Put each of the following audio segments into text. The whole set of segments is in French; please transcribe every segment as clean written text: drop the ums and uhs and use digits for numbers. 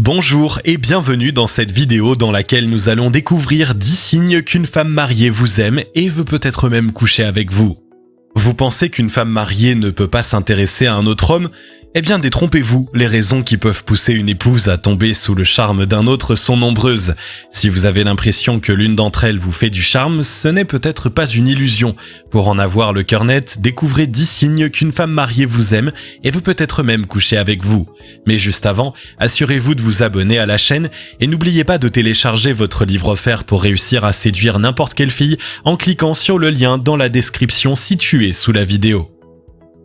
Bonjour et bienvenue dans cette vidéo dans laquelle nous allons découvrir 10 signes qu'une femme mariée vous aime et veut peut-être même coucher avec vous. Vous pensez qu'une femme mariée ne peut pas s'intéresser à un autre homme ? Eh bien détrompez-vous, les raisons qui peuvent pousser une épouse à tomber sous le charme d'un autre sont nombreuses. Si vous avez l'impression que l'une d'entre elles vous fait du charme, ce n'est peut-être pas une illusion. Pour en avoir le cœur net, découvrez 10 signes qu'une femme mariée vous aime et veut peut-être même coucher avec vous. Mais juste avant, assurez-vous de vous abonner à la chaîne et n'oubliez pas de télécharger votre livre offert pour réussir à séduire n'importe quelle fille en cliquant sur le lien dans la description située sous la vidéo.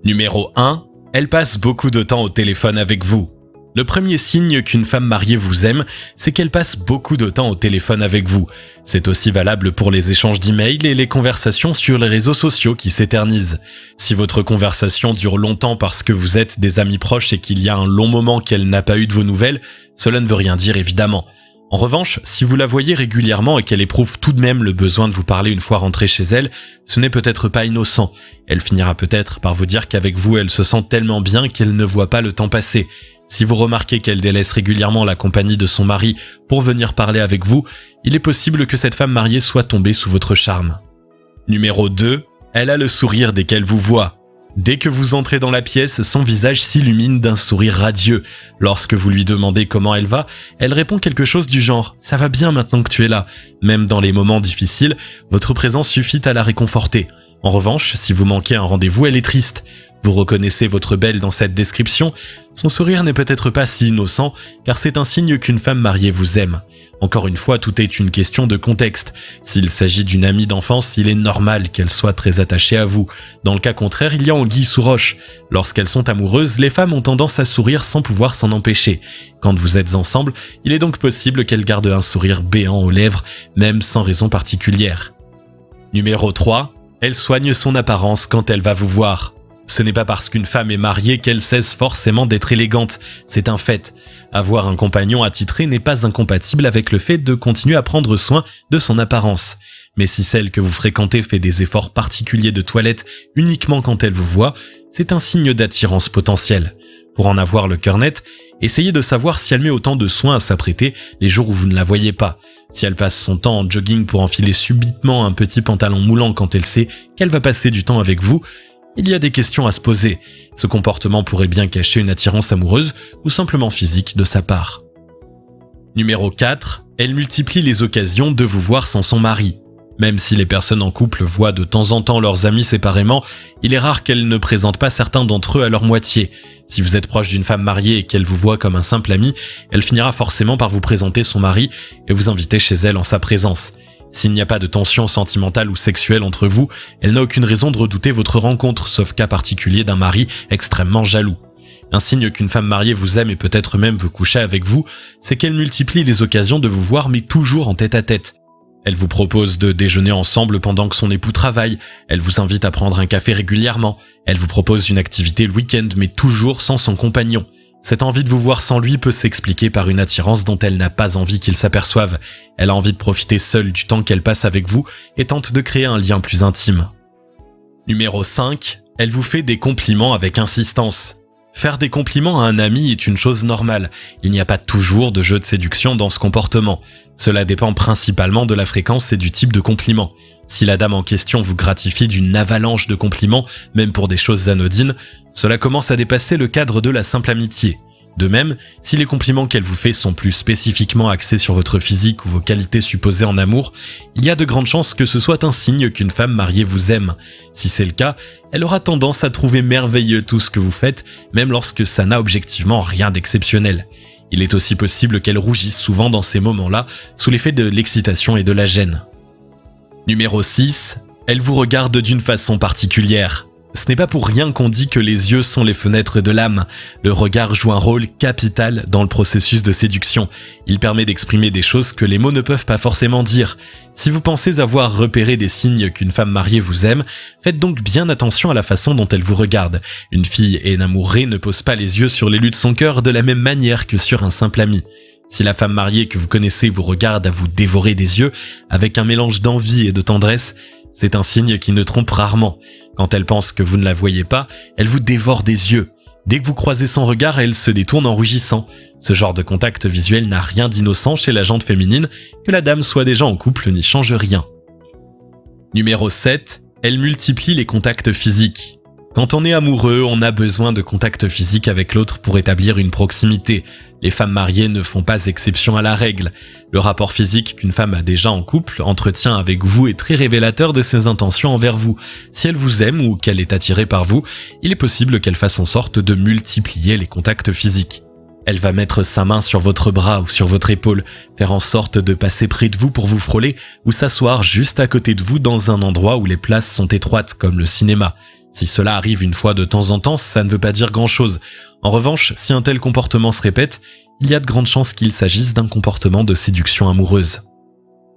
Numéro 1. Elle passe beaucoup de temps au téléphone avec vous. Le premier signe qu'une femme mariée vous aime, c'est qu'elle passe beaucoup de temps au téléphone avec vous. C'est aussi valable pour les échanges d'emails et les conversations sur les réseaux sociaux qui s'éternisent. Si votre conversation dure longtemps parce que vous êtes des amis proches et qu'il y a un long moment qu'elle n'a pas eu de vos nouvelles, cela ne veut rien dire évidemment. En revanche, si vous la voyez régulièrement et qu'elle éprouve tout de même le besoin de vous parler une fois rentrée chez elle, ce n'est peut-être pas innocent. Elle finira peut-être par vous dire qu'avec vous, elle se sent tellement bien qu'elle ne voit pas le temps passer. Si vous remarquez qu'elle délaisse régulièrement la compagnie de son mari pour venir parler avec vous, il est possible que cette femme mariée soit tombée sous votre charme. Numéro 2. Elle a le sourire dès qu'elle vous voit. Dès que vous entrez dans la pièce, son visage s'illumine d'un sourire radieux. Lorsque vous lui demandez comment elle va, elle répond quelque chose du genre « ça va bien maintenant que tu es là ». Même dans les moments difficiles, votre présence suffit à la réconforter. En revanche, si vous manquez un rendez-vous, elle est triste. Vous reconnaissez votre belle dans cette description. Son sourire n'est peut-être pas si innocent, car c'est un signe qu'une femme mariée vous aime. Encore une fois, tout est une question de contexte. S'il s'agit d'une amie d'enfance, il est normal qu'elle soit très attachée à vous. Dans le cas contraire, il y a anguille sous roche. Lorsqu'elles sont amoureuses, les femmes ont tendance à sourire sans pouvoir s'en empêcher. Quand vous êtes ensemble, il est donc possible qu'elles gardent un sourire béant aux lèvres, même sans raison particulière. Numéro 3. Elle soigne son apparence quand elle va vous voir. Ce n'est pas parce qu'une femme est mariée qu'elle cesse forcément d'être élégante, c'est un fait. Avoir un compagnon attitré n'est pas incompatible avec le fait de continuer à prendre soin de son apparence. Mais si celle que vous fréquentez fait des efforts particuliers de toilette uniquement quand elle vous voit, c'est un signe d'attirance potentielle. Pour en avoir le cœur net, essayez de savoir si elle met autant de soin à s'apprêter les jours où vous ne la voyez pas. Si elle passe son temps en jogging pour enfiler subitement un petit pantalon moulant quand elle sait qu'elle va passer du temps avec vous, il y a des questions à se poser. Ce comportement pourrait bien cacher une attirance amoureuse ou simplement physique de sa part. Numéro 4. Elle multiplie les occasions de vous voir sans son mari. Même si les personnes en couple voient de temps en temps leurs amis séparément, il est rare qu'elles ne présentent pas certains d'entre eux à leur moitié. Si vous êtes proche d'une femme mariée et qu'elle vous voit comme un simple ami, elle finira forcément par vous présenter son mari et vous inviter chez elle en sa présence. S'il n'y a pas de tension sentimentale ou sexuelle entre vous, elle n'a aucune raison de redouter votre rencontre, sauf cas particulier d'un mari extrêmement jaloux. Un signe qu'une femme mariée vous aime et peut-être même veut coucher avec vous, c'est qu'elle multiplie les occasions de vous voir mais toujours en tête-à-tête. Elle vous propose de déjeuner ensemble pendant que son époux travaille, elle vous invite à prendre un café régulièrement, elle vous propose une activité le week-end mais toujours sans son compagnon. Cette envie de vous voir sans lui peut s'expliquer par une attirance dont elle n'a pas envie qu'il s'aperçoive. Elle a envie de profiter seule du temps qu'elle passe avec vous et tente de créer un lien plus intime. Numéro 5. Elle vous fait des compliments avec insistance. Faire des compliments à un ami est une chose normale. Il n'y a pas toujours de jeu de séduction dans ce comportement. Cela dépend principalement de la fréquence et du type de compliment. Si la dame en question vous gratifie d'une avalanche de compliments, même pour des choses anodines, cela commence à dépasser le cadre de la simple amitié. De même, si les compliments qu'elle vous fait sont plus spécifiquement axés sur votre physique ou vos qualités supposées en amour, il y a de grandes chances que ce soit un signe qu'une femme mariée vous aime. Si c'est le cas, elle aura tendance à trouver merveilleux tout ce que vous faites, même lorsque ça n'a objectivement rien d'exceptionnel. Il est aussi possible qu'elle rougisse souvent dans ces moments-là, sous l'effet de l'excitation et de la gêne. Numéro 6. Elle vous regarde d'une façon particulière. Ce n'est pas pour rien qu'on dit que les yeux sont les fenêtres de l'âme. Le regard joue un rôle capital dans le processus de séduction. Il permet d'exprimer des choses que les mots ne peuvent pas forcément dire. Si vous pensez avoir repéré des signes qu'une femme mariée vous aime, faites donc bien attention à la façon dont elle vous regarde. Une fille énamourée ne pose pas les yeux sur l'élu de son cœur de la même manière que sur un simple ami. Si la femme mariée que vous connaissez vous regarde à vous dévorer des yeux, avec un mélange d'envie et de tendresse, c'est un signe qui ne trompe rarement. Quand elle pense que vous ne la voyez pas, elle vous dévore des yeux. Dès que vous croisez son regard, elle se détourne en rugissant. Ce genre de contact visuel n'a rien d'innocent chez la jante féminine, que la dame soit déjà en couple n'y change rien. Numéro 7. Elle multiplie les contacts physiques. Quand on est amoureux, on a besoin de contacts physiques avec l'autre pour établir une proximité. Les femmes mariées ne font pas exception à la règle. Le rapport physique qu'une femme a déjà en couple entretient avec vous est très révélateur de ses intentions envers vous. Si elle vous aime ou qu'elle est attirée par vous, il est possible qu'elle fasse en sorte de multiplier les contacts physiques. Elle va mettre sa main sur votre bras ou sur votre épaule, faire en sorte de passer près de vous pour vous frôler ou s'asseoir juste à côté de vous dans un endroit où les places sont étroites comme le cinéma. Si cela arrive une fois de temps en temps, ça ne veut pas dire grand-chose. En revanche, si un tel comportement se répète, il y a de grandes chances qu'il s'agisse d'un comportement de séduction amoureuse.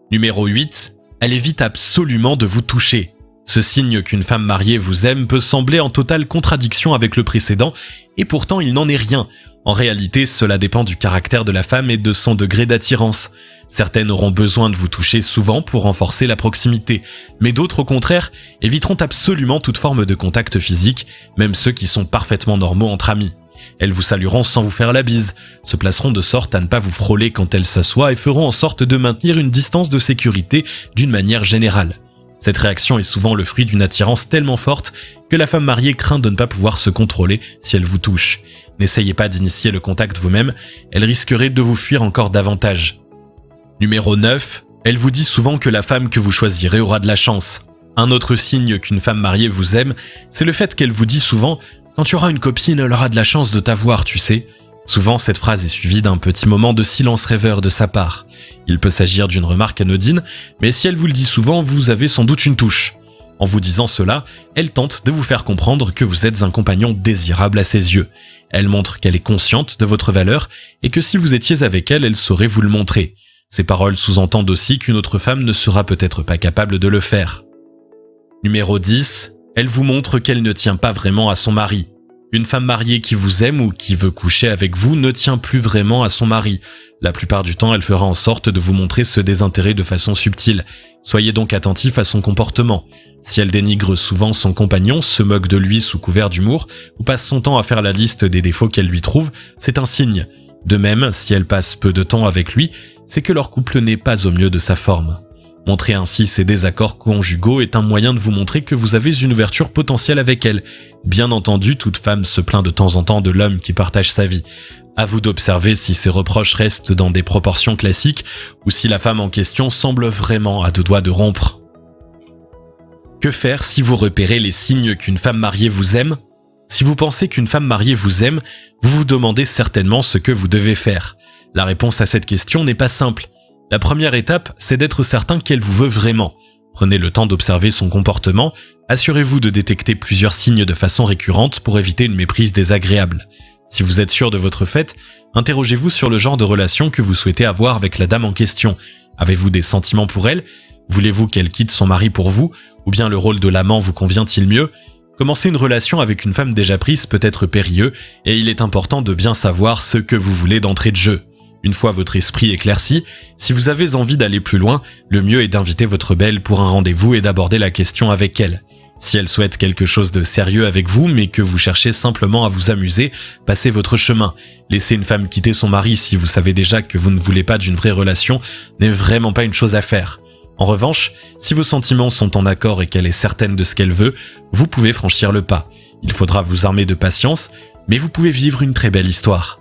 Numéro 8. Elle évite absolument de vous toucher. Ce signe qu'une femme mariée vous aime peut sembler en totale contradiction avec le précédent, et pourtant il n'en est rien. En réalité, cela dépend du caractère de la femme et de son degré d'attirance. Certaines auront besoin de vous toucher souvent pour renforcer la proximité, mais d'autres au contraire éviteront absolument toute forme de contact physique, même ceux qui sont parfaitement normaux entre amis. Elles vous salueront sans vous faire la bise, se placeront de sorte à ne pas vous frôler quand elles s'assoient et feront en sorte de maintenir une distance de sécurité d'une manière générale. Cette réaction est souvent le fruit d'une attirance tellement forte que la femme mariée craint de ne pas pouvoir se contrôler si elle vous touche. N'essayez pas d'initier le contact vous-même, elle risquerait de vous fuir encore davantage. Numéro 9. Elle vous dit souvent que la femme que vous choisirez aura de la chance. Un autre signe qu'une femme mariée vous aime, c'est le fait qu'elle vous dit souvent « Quand tu auras une copine, elle aura de la chance de t'avoir, tu sais ». Souvent, cette phrase est suivie d'un petit moment de silence rêveur de sa part. Il peut s'agir d'une remarque anodine, mais si elle vous le dit souvent, vous avez sans doute une touche. En vous disant cela, elle tente de vous faire comprendre que vous êtes un compagnon désirable à ses yeux. Elle montre qu'elle est consciente de votre valeur et que si vous étiez avec elle, elle saurait vous le montrer. Ces paroles sous-entendent aussi qu'une autre femme ne sera peut-être pas capable de le faire. Numéro 10. Elle vous montre qu'elle ne tient pas vraiment à son mari. Une femme mariée qui vous aime ou qui veut coucher avec vous ne tient plus vraiment à son mari. La plupart du temps, elle fera en sorte de vous montrer ce désintérêt de façon subtile. Soyez donc attentif à son comportement. Si elle dénigre souvent son compagnon, se moque de lui sous couvert d'humour, ou passe son temps à faire la liste des défauts qu'elle lui trouve, c'est un signe. De même, si elle passe peu de temps avec lui, c'est que leur couple n'est pas au mieux de sa forme. Montrer ainsi ses désaccords conjugaux est un moyen de vous montrer que vous avez une ouverture potentielle avec elle. Bien entendu, toute femme se plaint de temps en temps de l'homme qui partage sa vie. À vous d'observer si ces reproches restent dans des proportions classiques ou si la femme en question semble vraiment à deux doigts de rompre. Que faire si vous repérez les signes qu'une femme mariée vous aime ? Si vous pensez qu'une femme mariée vous aime, vous vous demandez certainement ce que vous devez faire. La réponse à cette question n'est pas simple. La première étape, c'est d'être certain qu'elle vous veut vraiment. Prenez le temps d'observer son comportement, assurez-vous de détecter plusieurs signes de façon récurrente pour éviter une méprise désagréable. Si vous êtes sûr de votre fait, interrogez-vous sur le genre de relation que vous souhaitez avoir avec la dame en question. Avez-vous des sentiments pour elle ? Voulez-vous qu'elle quitte son mari pour vous ? Ou bien le rôle de l'amant vous convient-il mieux ? Commencer une relation avec une femme déjà prise peut être périlleux et il est important de bien savoir ce que vous voulez d'entrée de jeu. Une fois votre esprit éclairci, si vous avez envie d'aller plus loin, le mieux est d'inviter votre belle pour un rendez-vous et d'aborder la question avec elle. Si elle souhaite quelque chose de sérieux avec vous, mais que vous cherchez simplement à vous amuser, passez votre chemin. Laisser une femme quitter son mari si vous savez déjà que vous ne voulez pas d'une vraie relation n'est vraiment pas une chose à faire. En revanche, si vos sentiments sont en accord et qu'elle est certaine de ce qu'elle veut, vous pouvez franchir le pas. Il faudra vous armer de patience, mais vous pouvez vivre une très belle histoire.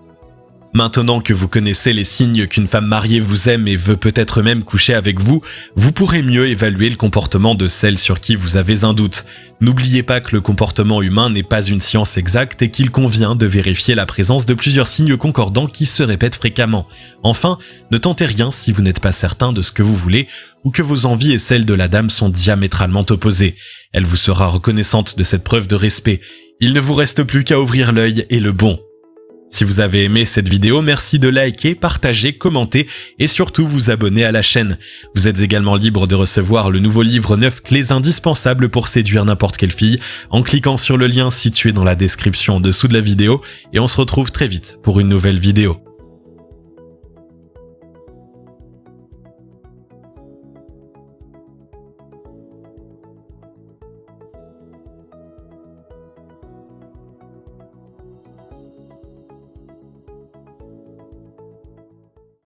Maintenant que vous connaissez les signes qu'une femme mariée vous aime et veut peut-être même coucher avec vous, vous pourrez mieux évaluer le comportement de celle sur qui vous avez un doute. N'oubliez pas que le comportement humain n'est pas une science exacte et qu'il convient de vérifier la présence de plusieurs signes concordants qui se répètent fréquemment. Enfin, ne tentez rien si vous n'êtes pas certain de ce que vous voulez ou que vos envies et celles de la dame sont diamétralement opposées. Elle vous sera reconnaissante de cette preuve de respect. Il ne vous reste plus qu'à ouvrir l'œil et le bon. Si vous avez aimé cette vidéo, merci de liker, partager, commenter et surtout vous abonner à la chaîne. Vous êtes également libre de recevoir le nouveau livre 9 clés indispensables pour séduire n'importe quelle fille en cliquant sur le lien situé dans la description en dessous de la vidéo et on se retrouve très vite pour une nouvelle vidéo.